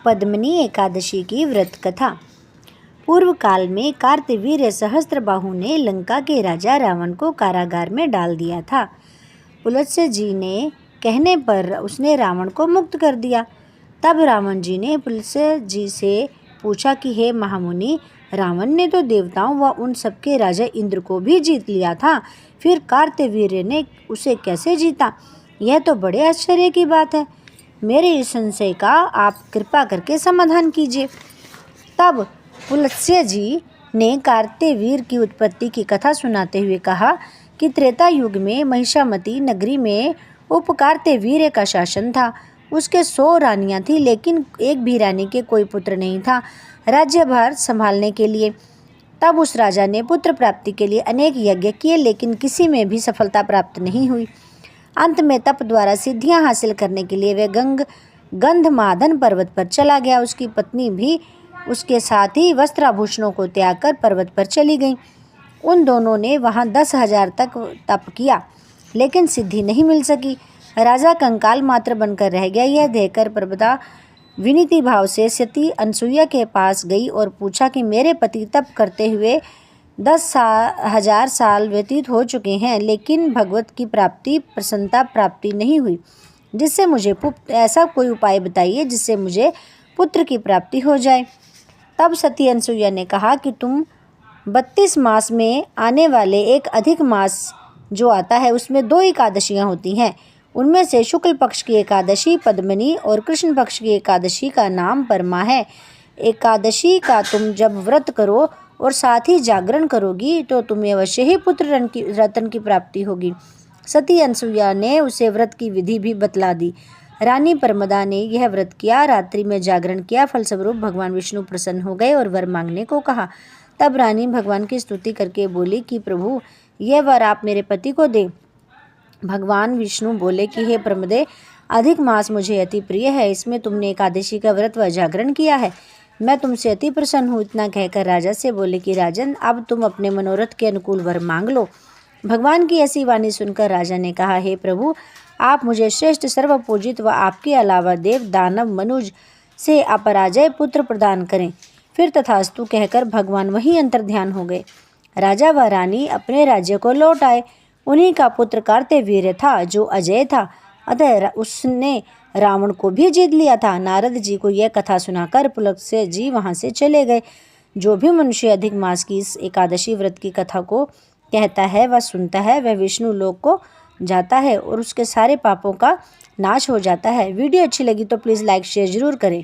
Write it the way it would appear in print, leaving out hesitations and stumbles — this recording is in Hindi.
पद्मिनी एकादशी की व्रत कथा। पूर्व काल में कार्तवीर्य सहस्त्रबाहु ने लंका के राजा रावण को कारागार में डाल दिया था। पुलत्स्य जी ने कहने पर उसने रावण को मुक्त कर दिया। तब रावण जी ने पुलत्स्य जी से पूछा कि हे महामुनि, रावण ने तो देवताओं व उन सबके राजा इंद्र को भी जीत लिया था, फिर कार्तवीर्य ने उसे कैसे जीता? यह तो बड़े आश्चर्य की बात है। मेरे इस संशय का आप कृपा करके समाधान कीजिए। तब पुलत्स्य जी ने कार्तवीर्य की उत्पत्ति की कथा सुनाते हुए कहा कि त्रेता युग में महिषामती नगरी में उपकार्तवीर्य का शासन था। उसके 100 रानियां थीं, लेकिन एक भी रानी के कोई पुत्र नहीं था राज्यभार संभालने के लिए। तब उस राजा ने पुत्र प्राप्ति के लिए अनेक यज्ञ किए, लेकिन किसी में भी सफलता प्राप्त नहीं हुई। अंत में तप द्वारा सिद्धियां हासिल करने के लिए वह गंधमादन पर्वत पर चला गया। उसकी पत्नी भी उसके साथ ही वस्त्राभूषणों को त्याग कर पर्वत पर चली गई। उन दोनों ने वहां 10,000 तक तप किया, लेकिन सिद्धि नहीं मिल सकी। राजा कंकाल मात्र बनकर रह गया। यह देखकर पर्वता विनीति भाव से सती अनसुईया के पास गई और पूछा कि मेरे पति तप करते हुए 10,000 साल व्यतीत हो चुके हैं, लेकिन भगवत की प्राप्ति प्रसन्नता प्राप्ति नहीं हुई, जिससे मुझे ऐसा कोई उपाय बताइए जिससे मुझे पुत्र की प्राप्ति हो जाए। तब सती अनसुईया ने कहा कि तुम 32 मास में आने वाले एक अधिक मास जो आता है, उसमें 2 एकादशियाँ होती हैं। उनमें से शुक्ल पक्ष की एकादशी पद्मिनी और कृष्ण पक्ष की एकादशी का नाम परमा है। एकादशी का तुम जब व्रत करो और साथ ही जागरण करोगी तो तुम्हें अवश्य ही पुत्र रतन की प्राप्ति होगी। सती अनसुईया ने उसे व्रत की विधि भी बतला दी। रानी परमदा ने यह व्रत किया, रात्रि में जागरण किया। फलस्वरूप भगवान विष्णु प्रसन्न हो गए और वर मांगने को कहा। तब रानी भगवान की स्तुति करके बोली कि प्रभु, यह वर आप मेरे पति को दे। भगवान विष्णु बोले कि हे प्रमदे, अधिक मास मुझे अति प्रिय है। इसमें तुमने एकादशी का व्रत व जागरण किया है। मैं तुमसे अति प्रसन्न हूँ। इतना कहकर राजा से बोले कि राजन, अब तुम अपने मनोरथ के अनुकूल वर मांग लो। भगवान की ऐसी वाणी सुनकर राजा ने कहा, हे प्रभु, आप मुझे श्रेष्ठ सर्वपूजित व आपके अलावा देव दानव मनुज से अपराजय पुत्र प्रदान करें। फिर तथास्तु कहकर भगवान वहीं अंतर्ध्यान हो गए। राजा व रानी अपने राज्य को लौट आए। उन्हीं का पुत्र कार्तवीर्य था, जो अजय था। अतः उसने रावण को भी जीत लिया था। नारद जी को यह कथा सुनाकर पुलत्स्य जी वहां से चले गए। जो भी मनुष्य अधिक मास की इस एकादशी व्रत की कथा को कहता है व सुनता है, वह विष्णु लोक को जाता है और उसके सारे पापों का नाश हो जाता है। वीडियो अच्छी लगी तो प्लीज़ लाइक शेयर जरूर करें।